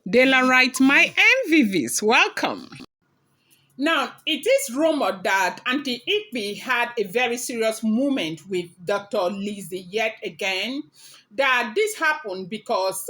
Daylight, my MVVs, welcome. Now, it is rumored that Aunty Igbi had a very serious moment with Dr. Lizzy yet again. That this happened because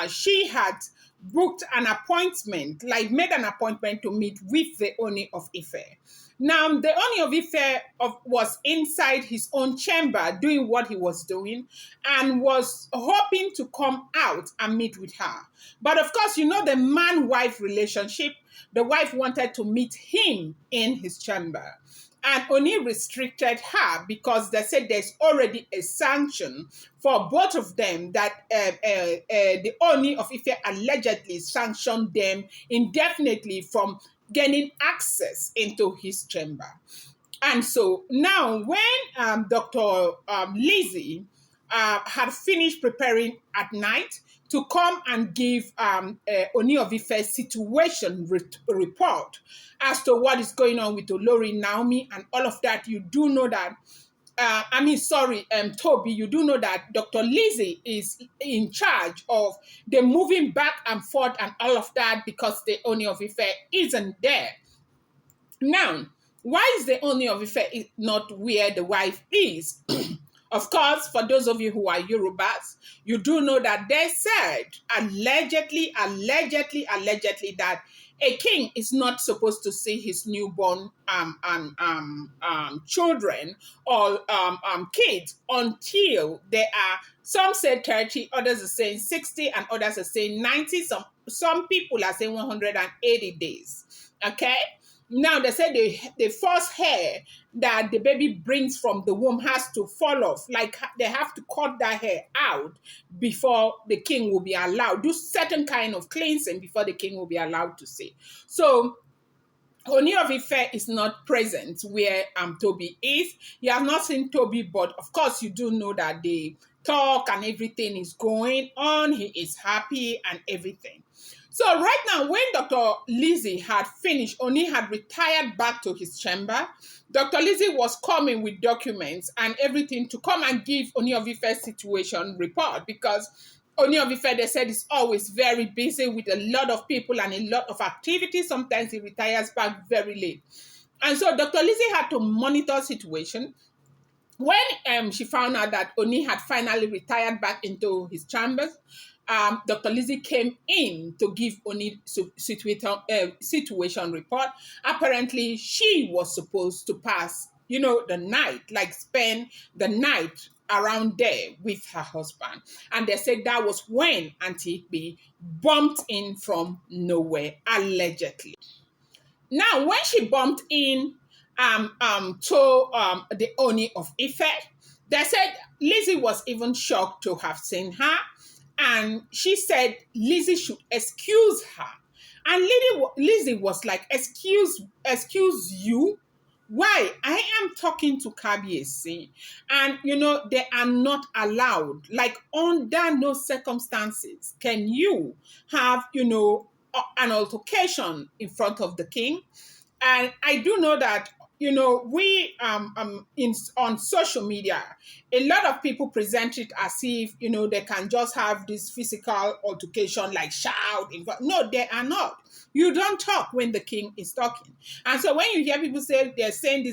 she had booked an appointment, like made an appointment to meet with the Ooni of Ife. Now, the Ooni of Ife was inside his own chamber doing what he was doing and was hoping to come out and meet with her. But of course, you know the man-wife relationship. The wife wanted to meet him in his chamber. And Oni restricted her because they said there's already a sanction for both of them that the Oni of Ife allegedly sanctioned them indefinitely from gaining access into his chamber. And so now, when Dr. Lizzy had finished preparing at night to come and give Ooni of Ife's situation report as to what is going on with Olori Naomi and all of that, you do know that Tobi, you do know that Dr. Lizzy is in charge of the moving back and forth and all of that because the Ooni of Ife isn't there. Now, why is the Ooni of Ife not where the wife is? Of course, for those of you who are Yorubas, you do know that they said allegedly that a king is not supposed to see his newborn children or kids until they are, some say 30, others are saying 60, and others are saying 90. Some people are saying 180 days. Okay? Now, they say the first hair that the baby brings from the womb has to fall off. Like, they have to cut that hair out before the king will be allowed. Do certain kind of cleansing before the king will be allowed to see. So, Ooni of Ife is not present where Tobi is. You have not seen Tobi, but of course you do know that the talk and everything is going on. He is happy and everything. So right now, when Dr. Lizzy had finished, Ooni had retired back to his chamber. Dr. Lizzy was coming with documents and everything to come and give Ooni of Ife's situation report because Ooni of Ife, they said, is always very busy with a lot of people and a lot of activities. Sometimes he retires back very late. And so Dr. Lizzy had to monitor situation. When she found out that Ooni had finally retired back into his chambers, Dr. Lizzy came in to give Ooni situation report. Apparently, she was supposed to pass, the night, like spend the night around there with her husband. And they said that was when Aunty Igbi bumped in from nowhere, allegedly. Now, when she bumped in to the Ooni of Ife, they said Lizzy was even shocked to have seen her. And she said Lizzy should excuse her. And Lizzy was like, excuse you? Why? I am talking to Kabiyesi. And, they are not allowed. Like, under no circumstances can you have, an altercation in front of the king. And I do know that we on social media, a lot of people present it as if they can just have this physical altercation, like shout. No, they are not. You don't talk when the king is talking. And so when you hear people say they're saying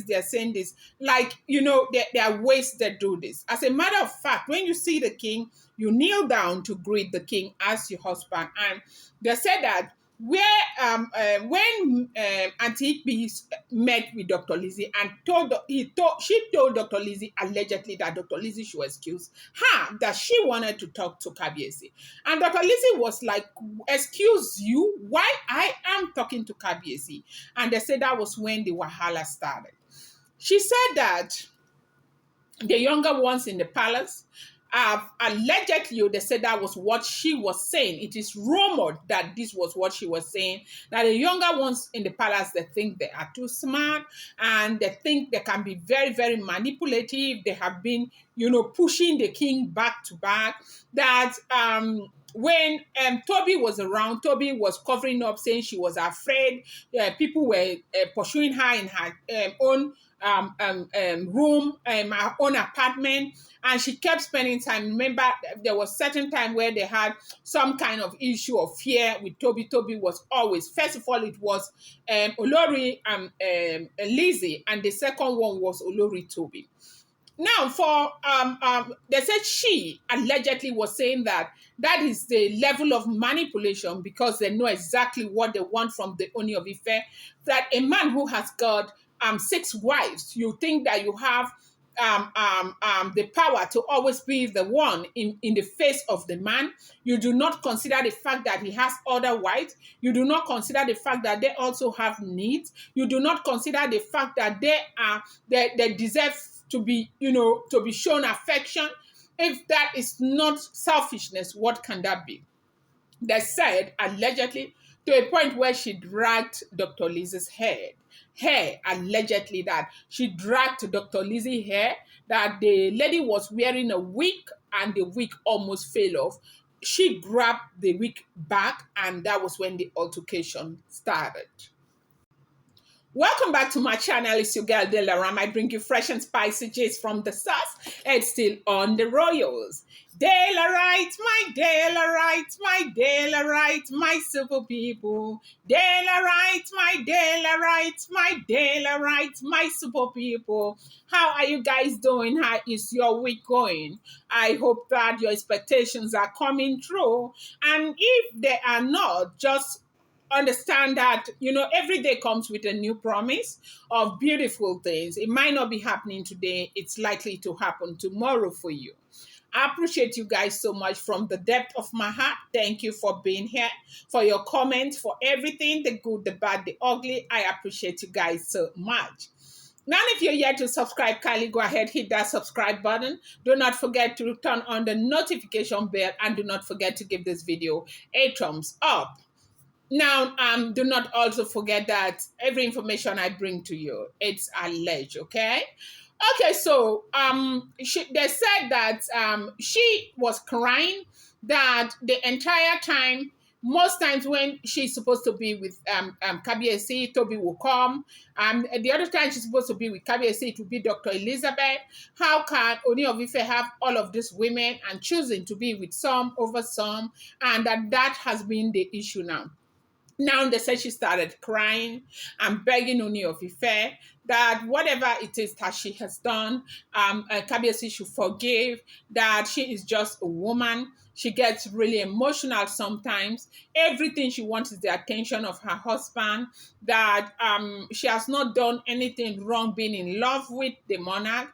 this, like there are ways that do this. As a matter of fact, when you see the king, you kneel down to greet the king as your husband. And they said that when Aunty Igbi met with Dr. Lizzy and she told Dr. Lizzy allegedly that Dr. Lizzy should excuse her, that she wanted to talk to Kabiyesi. And Dr. Lizzy was like, excuse you? Why I am talking to Kabiyesi? And they said that was when the wahala started. She said that the younger ones in the palace, allegedly, they said that was what she was saying. It is rumored that this was what she was saying, that the younger ones in the palace, they think they are too smart and they think they can be very, very manipulative. They have been, pushing the king back to back, that when Tobi was around, Tobi was covering up, saying she was afraid. People were pursuing her in her own room, her own apartment, and she kept spending time. Remember, there was certain time where they had some kind of issue of fear with Tobi. Tobi was always, first of all, it was Olori Lizzy, and the second one was Olori Tobi. Now, for they said she allegedly was saying that that is the level of manipulation because they know exactly what they want from the Ooni of Ife. That a man who has got 6 wives, you think that you have the power to always be the one in the face of the man. You do not consider the fact that he has other wives. You do not consider the fact that they also have needs. You do not consider the fact that they deserve to be, to be shown affection. If that is not selfishness, what can that be? They said, allegedly, to a point where she dragged Dr. Lizzy's hair, allegedly that she dragged Dr. Lizzy's hair, that the lady was wearing a wig and the wig almost fell off. She grabbed the wig back, and that was when the altercation started. Welcome back to my channel. It's your girl Delaram. I bring you fresh and spicy gist from the sauce. It's still on the royals. Delarite, my Delarite, my Delarite, my super people. Delarite, my Delarite, my Delarite, my super people. How are you guys doing? How is your week going? I hope that your expectations are coming true. And if they are not, just understand that every day comes with a new promise of beautiful things. It might not be happening today, it's likely to happen tomorrow for you. I appreciate you guys so much from the depth of my heart. Thank you for being here, for your comments, for everything, the good, the bad, the ugly. I appreciate you guys so much. Now, if you're yet to subscribe, kindly go ahead, hit that subscribe button. Do not forget to turn on the notification bell, and do not forget to give this video a thumbs up. Now, do not also forget that every information I bring to you, it's alleged, okay? Okay, so they said that she was crying that the entire time, most times when she's supposed to be with Kabiyesi, Tobi will come. The other time she's supposed to be with Kabiyesi, it will be Dr. Elizabeth. How can Ooni of Ife have all of these women and choosing to be with some over some? And that has been the issue now. Now they said she started crying and begging Ooni of Ife that whatever it is that she has done, Kabiyesi should forgive, that she is just a woman. She gets really emotional sometimes. Everything she wants is the attention of her husband, that she has not done anything wrong being in love with the monarch.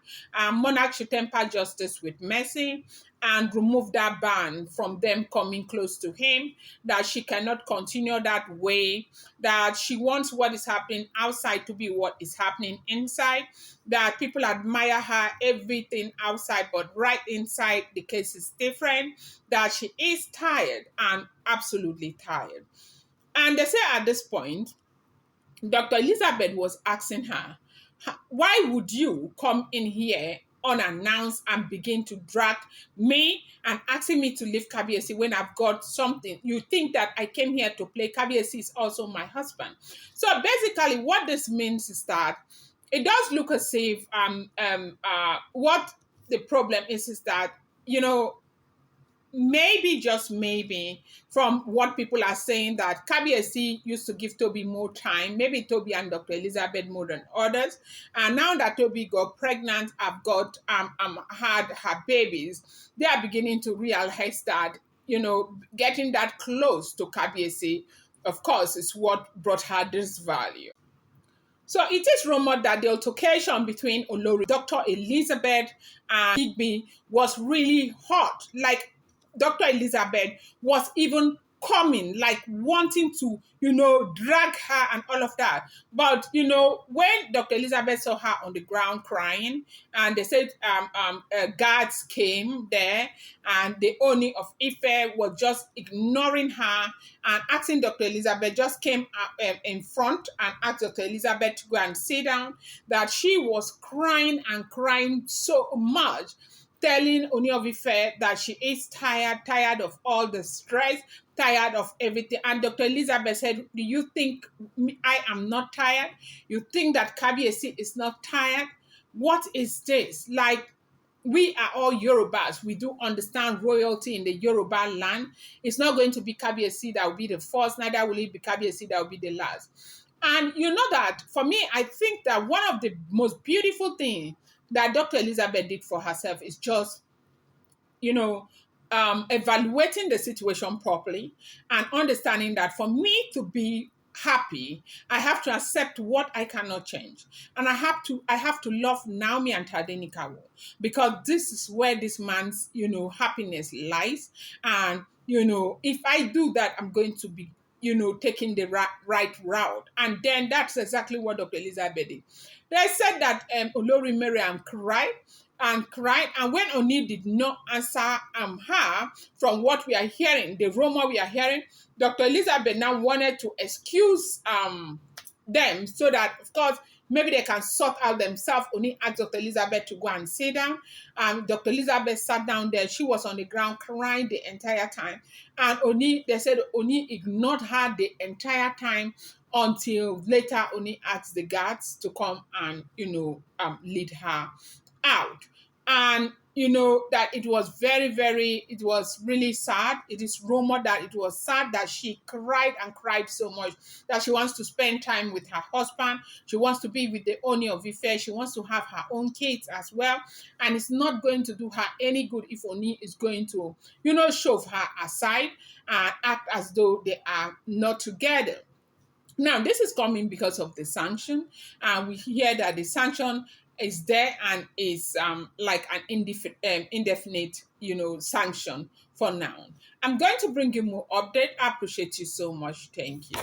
Monarch should temper justice with mercy and remove that ban from them coming close to him, that she cannot continue that way, that she wants what is happening outside to be what is happening inside, that people admire her, everything outside, but right inside the case is different, that she is tired and absolutely tired. And they say at this point, Dr. Elizabeth was asking her, why would you come in here unannounced and begin to drag me and asking me to leave Kabiyesi when I've got something? You think that I came here to play? Kabiyesi is also my husband. So basically what this means is that it does look as if what the problem is that, maybe, just maybe, from what people are saying, that Kabiyesi used to give Tobi more time, maybe Tobi and Dr. Elizabeth more than others. And now that Tobi got pregnant, I've got had her babies, they are beginning to realize that, getting that close to Kabiyesi, of course, is what brought her this value. So it is rumored that the altercation between Olori, Dr. Elizabeth, and Igbi was really hot. Like, Dr. Elizabeth was even coming, like wanting to, drag her and all of that. But, when Dr. Elizabeth saw her on the ground crying, and they said guards came there, and the Ooni of Ife was just ignoring her and asking Dr. Elizabeth, just came in front and asked Dr. Elizabeth to go and sit down, that she was crying and crying so much, telling Ooni of Ife that she is tired, tired of all the stress, tired of everything. And Dr. Elizabeth said, do you think I am not tired? You think that Kabiyesi is not tired? What is this? Like, we are all Yorubas. We do understand royalty in the Yoruba land. It's not going to be Kabiyesi that will be the first, neither will it be Kabiyesi that will be the last. And you know that for me, I think that one of the most beautiful things that Dr. Elizabeth did for herself is just, you know, evaluating the situation properly and understanding that for me to be happy, I have to accept what I cannot change. And I have to love Naomi and Tadenikawo, because this is where this man's, happiness lies. And, if I do that, I'm going to be, taking the right route. And then that's exactly what Dr. Elizabeth did. They said that Olori Mariam cried and cried. And when Oni did not answer her, from what we are hearing, the rumor we are hearing, Dr. Elizabeth now wanted to excuse them, so that, of course, maybe they can sort out themselves. Oni asked Dr. Elizabeth to go and sit down. Dr. Elizabeth sat down there. She was on the ground crying the entire time. And they said Oni ignored her the entire time, until later Oni asked the guards to come and, lead her out. And that it was it was really sad. It is rumored that it was sad that she cried and cried so much, that she wants to spend time with her husband. She wants to be with the Ooni of Ife. She wants to have her own kids as well. And it's not going to do her any good if Oni is going to, shove her aside and act as though they are not together. Now, this is coming because of the sanction, and we hear that the sanction is there and is like an indefinite, sanction for now. I'm going to bring you more update. I appreciate you so much. Thank you.